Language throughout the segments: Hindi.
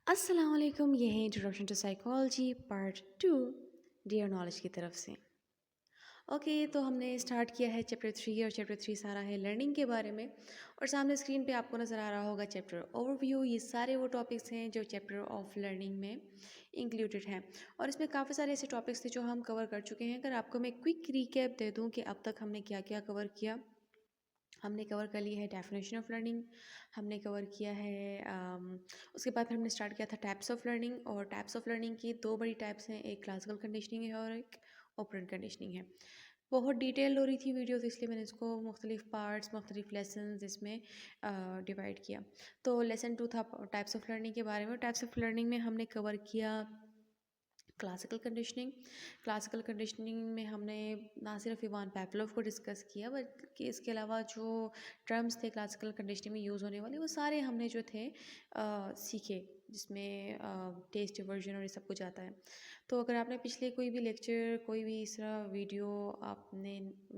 अस्सलाम वालेकुम। ये है introduction to psychology part 2 dear knowledge की तरफ से। ओके, तो हमने स्टार्ट किया है चैप्टर 3 और चैप्टर 3 सारा है लर्निंग के बारे में। और सामने स्क्रीन पे आपको नज़र आ रहा होगा चैप्टर ओवरव्यू। ये सारे वो टॉपिक्स हैं जो चैप्टर ऑफ लर्निंग में इंक्लूडेड हैं। और इसमें काफ़ी सारे ऐसे टॉपिक्स थे जो हम कवर कर चुके हैं। अगर आपको मैं क्विक रिकैप दे दूँ कि अब तक हमने क्या क्या कवर किया। हमने कवर कर लिया है डेफिनेशन ऑफ लर्निंग। हमने कवर किया है उसके बाद फिर हमने स्टार्ट किया था टाइप्स ऑफ लर्निंग। और टाइप्स ऑफ लर्निंग की दो बड़ी टाइप्स हैं, एक क्लासिकल कंडीशनिंग है और एक ऑपरेंट कंडीशनिंग है। बहुत डिटेल हो रही थी वीडियो, तो इसलिए मैंने इसको मुख्तलिफ पार्ट्स मुख्तलिफ लेसन इसमें डिवाइड किया। तो लेसन 2 था टाइप्स ऑफ लर्निंग के बारे में। टाइप्स ऑफ लर्निंग में हमने कवर किया क्लासिकल कंडीशनिंग। क्लासिकल कंडीशनिंग में हमने ना सिर्फ इवान पावलोव को डिस्कस किया, बल्कि इसके अलावा जो टर्म्स थे क्लासिकल कंडीशनिंग में यूज़ होने वाले वो सारे हमने जो थे सीखे, जिसमें टेस्ट वर्जन और ये सब कुछ आता है। तो अगर आपने पिछले कोई भी लेक्चर कोई भी इस तरह वीडियो आपने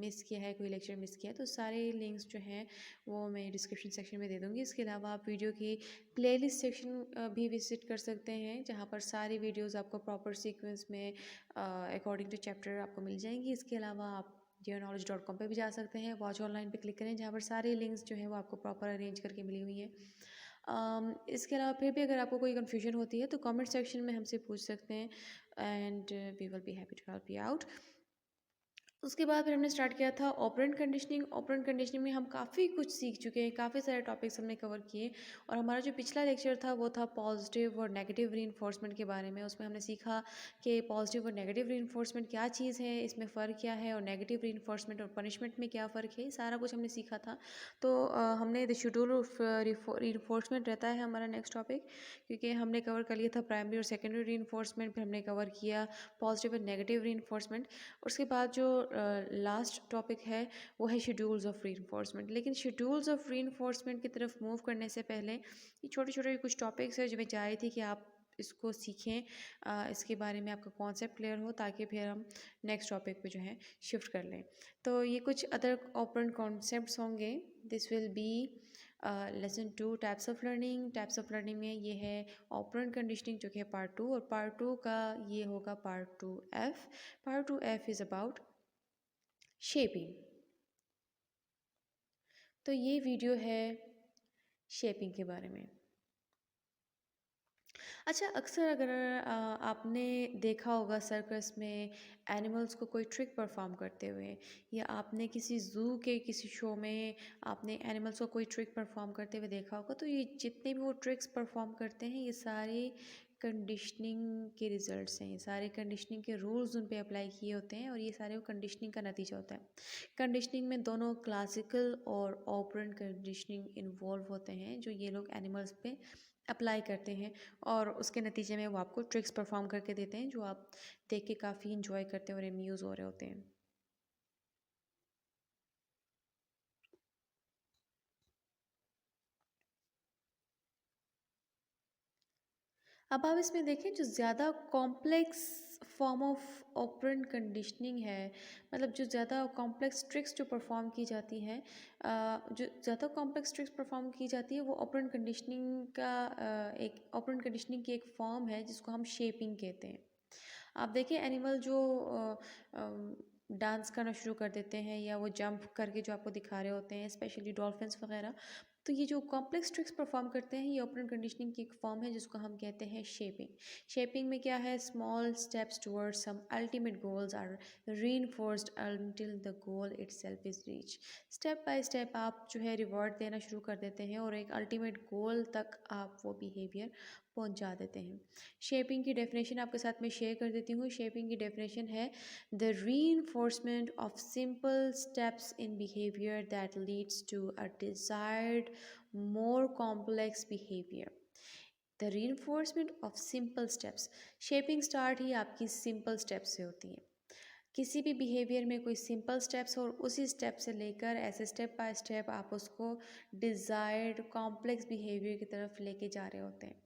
मिस किया है, कोई लेक्चर मिस किया है, तो सारे लिंक्स जो हैं वो मैं डिस्क्रिप्शन सेक्शन में दे दूँगी। इसके अलावा आप वीडियो की प्लेलिस्ट सेक्शन भी विजिट कर सकते हैं, जहाँ पर सारी वीडियोस आपको प्रॉपर सीक्वेंस में अकॉर्डिंग टू चैप्टर आपको मिल जाएंगी। इसके अलावा आप dearknowledge.com पे भी जा सकते हैं, वॉच ऑनलाइन पे क्लिक करें, जहाँ पर सारे लिंक्स जो हैं वो आपको प्रॉपर अरेंज करके मिली हुई हैं। इसके अलावा फिर भी अगर आपको कोई कन्फ्यूजन होती है तो कमेंट सेक्शन में हमसे पूछ सकते हैं, and we will be happy to help you out. उसके बाद फिर हमने स्टार्ट किया था ऑपरेंट कंडीशनिंग। ऑपरेंट कंडीशनिंग में हम काफ़ी कुछ सीख चुके हैं, काफ़ी सारे टॉपिक्स हमने कवर किए। और हमारा जो पिछला लेक्चर था वो था पॉजिटिव और नेगेटिव रीइंफोर्समेंट के बारे में। उसमें हमने सीखा कि पॉजिटिव और नेगेटिव रीइंफोर्समेंट क्या चीज़ है, इसमें फ़र्क क्या है, और नेगेटिव रीइंफोर्समेंट और पनिशमेंट में क्या फ़र्क है, सारा कुछ हमने सीखा था। तो हमने द शेड्यूल ऑफ रीइंफोर्समेंट रहता है हमारा नेक्स्ट टॉपिक, क्योंकि हमने कवर कर लिया था प्राइमरी और सेकेंडरी रीइंफोर्समेंट। फिर हमने कवर किया पॉजिटिव और नेगेटिव रीइंफोर्समेंट। उसके बाद जो लास्ट टॉपिक है वो है शेड्यूल्स ऑफ रीइंफोर्समेंट। लेकिन शेड्यूल्स ऑफ रीइंफोर्समेंट की तरफ मूव करने से पहले ये छोटे छोटे कुछ टॉपिक्स है जो मैं चाह रही थी कि आप इसको सीखें, इसके बारे में आपका कॉन्सेप्ट क्लियर हो, ताकि फिर हम नेक्स्ट टॉपिक पे जो है शिफ्ट कर लें। तो ये कुछ अदर ऑपरेंट कॉन्सेप्ट्स होंगे। This will be lesson 2 types of learning. Types of learning में ये है ऑपरेंट कंडीशनिंग जो कि है पार्ट 2, और पार्ट 2 का ये होगा part 2F। Part 2F is about shaping. तो ये वीडियो है शेपिंग के बारे में। अच्छा, अक्सर अगर आपने देखा होगा सर्कस में एनिमल्स को कोई ट्रिक परफॉर्म करते हुए, या आपने किसी ज़ू के किसी शो में आपने एनिमल्स को कोई ट्रिक परफॉर्म करते हुए देखा होगा, तो ये जितने भी वो ट्रिक्स परफॉर्म करते हैं ये सारे कंडीशनिंग के रिजल्ट्स हैं। ये सारे कंडीशनिंग के रूल्स उन पे अप्लाई किए होते हैं, और ये सारे वो कंडीशनिंग का नतीजा होता है। कंडीशनिंग में दोनों क्लासिकल और ऑपरेंट कंडीशनिंग इन्वॉल्व होते हैं, जो ये लोग एनिमल्स पे अप्लाई करते हैं, और उसके नतीजे में वो आपको ट्रिक्स परफॉर्म करके देते हैं जो आप देख के काफ़ी इंजॉय करते हैं और अम्यूज़ हो रहे होते हैं। अब आप इसमें देखें, जो ज़्यादा complex form of operant conditioning है, मतलब जो ज़्यादा कॉम्प्लेक्स ट्रिक्स जो परफॉर्म की जाती हैं, जो ज़्यादा कॉम्प्लेक्स ट्रिक्स परफॉर्म की जाती है वो ऑपरेंट कंडीशनिंग का एक ऑपरेंट कंडीशनिंग की एक फॉर्म है जिसको हम शेपिंग कहते हैं। आप देखिए एनिमल जो डांस करना शुरू कर देते हैं, या वो जंप करके जो आपको दिखा रहे होते हैं, स्पेशली डॉल्फिन्स वगैरह, तो ये जो कॉम्प्लेक्स ट्रिक्स परफॉर्म करते हैं ये ऑपरेंट कंडीशनिंग की एक फॉर्म है जिसको हम कहते हैं शेपिंग। शेपिंग में क्या है, small steps towards some ultimate goals are reinforced until the goal itself is reach. Step by step आप जो है रिवॉर्ड देना शुरू कर देते हैं, और एक अल्टीमेट गोल तक आप वो बिहेवियर पहुंचा देते हैं। शेपिंग की डेफिनेशन आपके साथ में शेयर कर देती हूँ। शेपिंग की डेफिनेशन है the reinforcement of simple steps in behavior that leads to a desired more complex behavior। The reinforcement of simple steps। Shaping start ही आपकी सिंपल स्टेप से होती है। किसी भी बिहेवियर में कोई सिंपल स्टेप्स और उसी स्टेप से लेकर ऐसे स्टेप बाय स्टेप आप उसको डिज़ायर्ड कॉम्प्लेक्स बिहेवियर की तरफ लेके जा रहे होते हैं।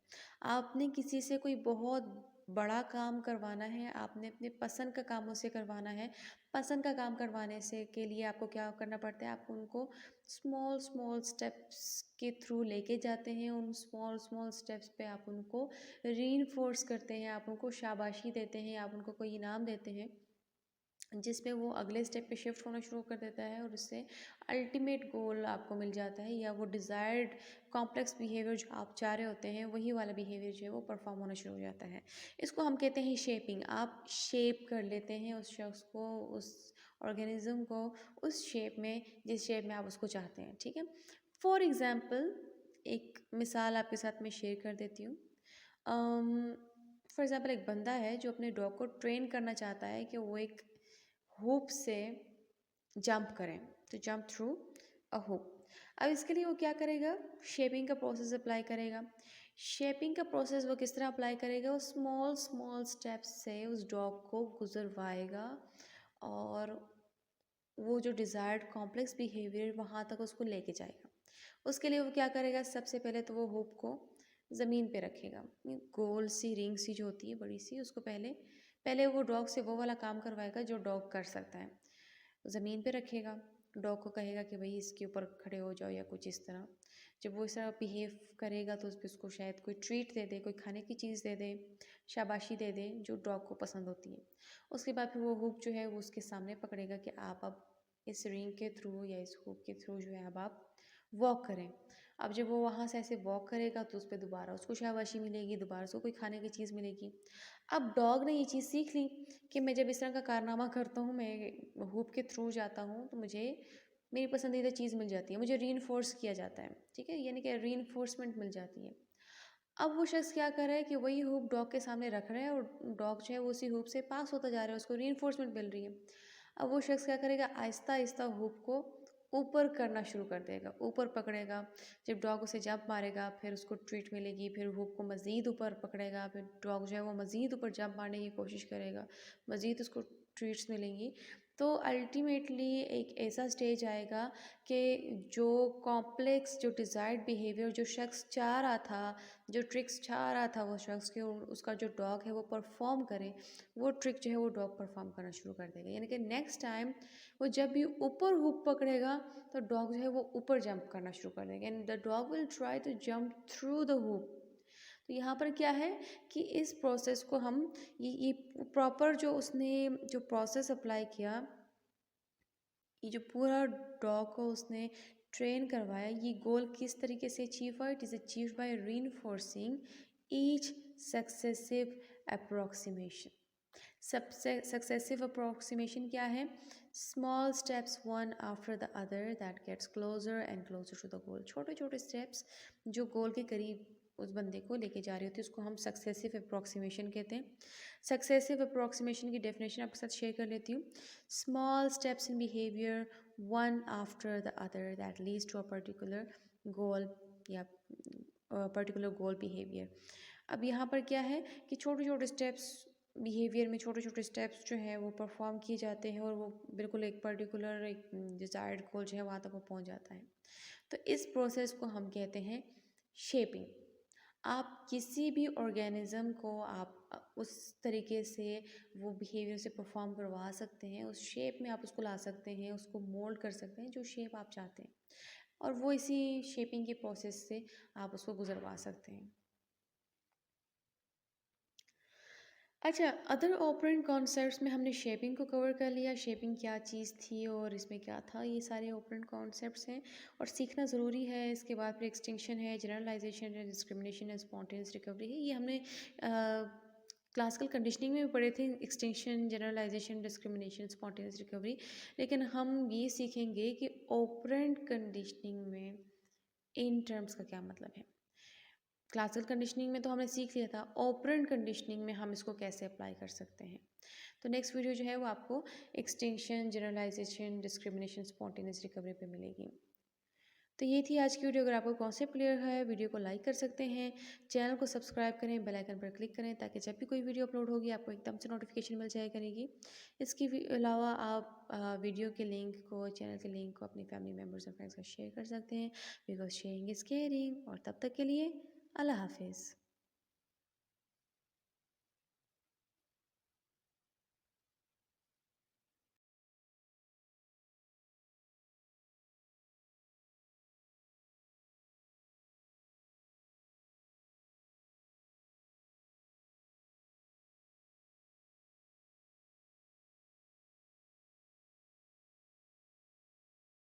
आपने किसी से कोई बहुत बड़ा काम करवाना है, आपने अपने पसंद का काम उससे करवाना है। पसंद का काम करवाने से के लिए आपको क्या करना पड़ता है, आप उनको स्मॉल स्मॉल स्टेप्स के थ्रू लेके जाते हैं। उन स्मॉल स्मॉल स्टेप्स पे आप उनको रीइंफोर्स करते हैं, आप उनको शाबाशी देते हैं, आप उनको कोई इनाम देते हैं, जिसमें वो अगले स्टेप पे शिफ्ट होना शुरू कर देता है और उससे अल्टीमेट गोल आपको मिल जाता है, या वो डिज़ायर्ड कॉम्प्लेक्स बिहेवियर जो आप चाह रहे होते हैं वही वाला बिहेवियर जो है वो परफॉर्म होना शुरू हो जाता है। इसको हम कहते हैं शेपिंग। आप शेप कर लेते हैं उस शख्स को, उस ऑर्गेनिज्म को उस शेप में जिस शेप में आप उसको चाहते हैं। ठीक है, फॉर एग्ज़ाम्पल एक मिसाल आपके साथ में शेयर कर देती हूँ। फॉर एग्ज़ाम्पल एक बंदा है जो अपने डॉग को ट्रेन करना चाहता है कि वो एक हुप से जंप करें, तो जंप थ्रू अ हुप। अब इसके लिए वो क्या करेगा, शेपिंग का प्रोसेस अप्लाई करेगा। शेपिंग का प्रोसेस वो किस तरह अप्लाई करेगा, वो स्मॉल स्मॉल स्टेप्स से उस डॉग को गुजरवाएगा और वो जो डिज़ायर्ड कॉम्प्लेक्स बिहेवियर वहाँ तक उसको लेके जाएगा। उसके लिए वो क्या करेगा, सबसे पहले तो वो हुप को ज़मीन पे रखेगा। गोल सी रिंग सी जो होती है बड़ी सी, उसको पहले पहले वो डॉग से वो वाला काम करवाएगा जो डॉग कर सकता है। ज़मीन पे रखेगा, डॉग को कहेगा कि भाई इसके ऊपर खड़े हो जाओ या कुछ इस तरह। जब वो इस तरह बिहेव करेगा तो उसको शायद कोई ट्रीट दे दे, कोई खाने की चीज़ दे दे, शाबाशी दे दे जो डॉग को पसंद होती है। उसके बाद फिर वो हुक जो है वो उसके सामने पकड़ेगा कि आप अब इस रिंग के थ्रू या इस हुक के थ्रू जो है अब आप वॉक करें। अब जब वो वहाँ से ऐसे वॉक करेगा तो उस पर दोबारा उसको शाबाशी मिलेगी, दोबारा उसको कोई खाने की चीज़ मिलेगी। अब डॉग ने ये चीज़ सीख ली कि मैं जब इस तरह का कारनामा करता हूँ, मैं हुप के थ्रू जाता हूँ, तो मुझे मेरी पसंदीदा चीज़ मिल जाती है, मुझे रीइंफोर्स किया जाता है। ठीक है, यानी कि रीइंफोर्समेंट मिल जाती है। अब वो शख्स क्या कर रहा है कि वही हुप डॉग के सामने रख रहा है और डॉग जो है वो उसी हुप से पास होता जा रहा है, उसको रीइंफोर्समेंट मिल रही है। अब वो शख्स क्या करेगा, आहिस्ता आहिस्ता हुप को ऊपर करना शुरू कर देगा, ऊपर पकड़ेगा। जब डॉग उसे जंप मारेगा फिर उसको ट्रीट मिलेगी, फिर हुप को मज़ीद ऊपर पकड़ेगा, फिर डॉग जो है वो मज़ीद ऊपर जंप मारने की कोशिश करेगा, मज़ीद उसको ट्रीट्स मिलेंगी। तो अल्टीमेटली एक ऐसा स्टेज आएगा कि जो कॉम्प्लेक्स जो डिज़ायर्ड बिहेवियर जो शख्स चाह रहा था, जो ट्रिक्स चाह रहा था वो शख्स के, उसका जो डॉग है वो परफॉर्म करे, वो ट्रिक जो है वो डॉग परफॉर्म करना शुरू कर देगा। यानी कि नेक्स्ट टाइम वो जब भी ऊपर हुक पकड़ेगा तो डॉग जो है वो ऊपर जंप करना शुरू कर देगा, and the dog will try to jump through the hook. तो यहाँ पर क्या है कि इस प्रोसेस को हम ये प्रॉपर जो उसने जो प्रोसेस अप्लाई किया, ये जो पूरा डॉग को उसने ट्रेन करवाया, ये गोल किस तरीके से अचीव हुआ, it is achieved by reinforcing each successive approximation. सबसे सक्सेसिव अप्रोक्सीमेशन क्या है, small steps one after the other that gets closer and closer to the goal. छोटे छोटे स्टेप्स जो गोल के करीब उस बंदे को लेके जा रही होती है उसको हम सक्सेसिव अप्रोक्सीमेशन कहते हैं। सक्सेसिव अप्रोक्सीमेशन की डेफिनेशन आपके साथ शेयर कर लेती हूँ। Small steps in behaviour one after the other that leads to a particular goal या पर्टिकुलर गोल बिहेवियर। अब यहाँ पर क्या है कि छोटे छोटे स्टेप्स बिहेवियर में, छोटे छोटे स्टेप्स जो हैं वो परफॉर्म किए जाते हैं और वो बिल्कुल एक पर्टिकुलर एक डिज़ायर्ड गोल जो है वहाँ तक वो पहुँच जाता है। तो इस प्रोसेस को हम कहते हैं शेपिंग। आप किसी भी ऑर्गेनिज्म को आप उस तरीके से वो बिहेवियर से परफॉर्म करवा सकते हैं, उस शेप में आप उसको ला सकते हैं, उसको मोल्ड कर सकते हैं जो शेप आप चाहते हैं, और वो इसी शेपिंग के प्रोसेस से आप उसको गुजरवा सकते हैं। अच्छा, अदर ऑपरेंट कॉन्सेप्ट्स में हमने शेपिंग को कवर कर लिया, शेपिंग क्या चीज़ थी और इसमें क्या था, ये सारे ऑपरेंट कॉन्सेप्ट्स हैं और सीखना ज़रूरी है। इसके बाद फिर एक्सटिंक्शन है, जनरलाइजेशन है, डिस्क्रिमिनेशन है, स्पॉन्टेनियस रिकवरी है। ये हमने क्लासिकल कंडीशनिंग में भी पढ़े थे, extinction, generalisation, discrimination, spontaneous recovery. लेकिन हम ये सीखेंगे कि ऑपरेंट कंडीशनिंग में इन टर्म्स का क्या मतलब है। क्लासिकल कंडीशनिंग में तो हमने सीख लिया था, ऑपरेंट कंडीशनिंग में हम इसको कैसे अप्लाई कर सकते हैं। तो नेक्स्ट वीडियो जो है वो आपको extinction, generalisation, discrimination, spontaneous recovery पे मिलेगी। तो ये थी आज की वीडियो। अगर आपको कॉन्सेप्ट क्लियर है, वीडियो को लाइक कर सकते हैं, चैनल को सब्सक्राइब करें, बेल आइकन पर क्लिक करें ताकि जब भी कोई वीडियो अपलोड होगी आपको एकदम से नोटिफिकेशन मिल जाया करेगी। इसके अलावा आप वीडियो के लिंक को, चैनल के लिंक को अपनी फैमिली मेम्बर्स और फ्रेंड्स का शेयर कर सकते हैं, बिकॉज शेयरिंग इज़ केयरिंग। और तब तक के लिए अल्लाह हाफिज़।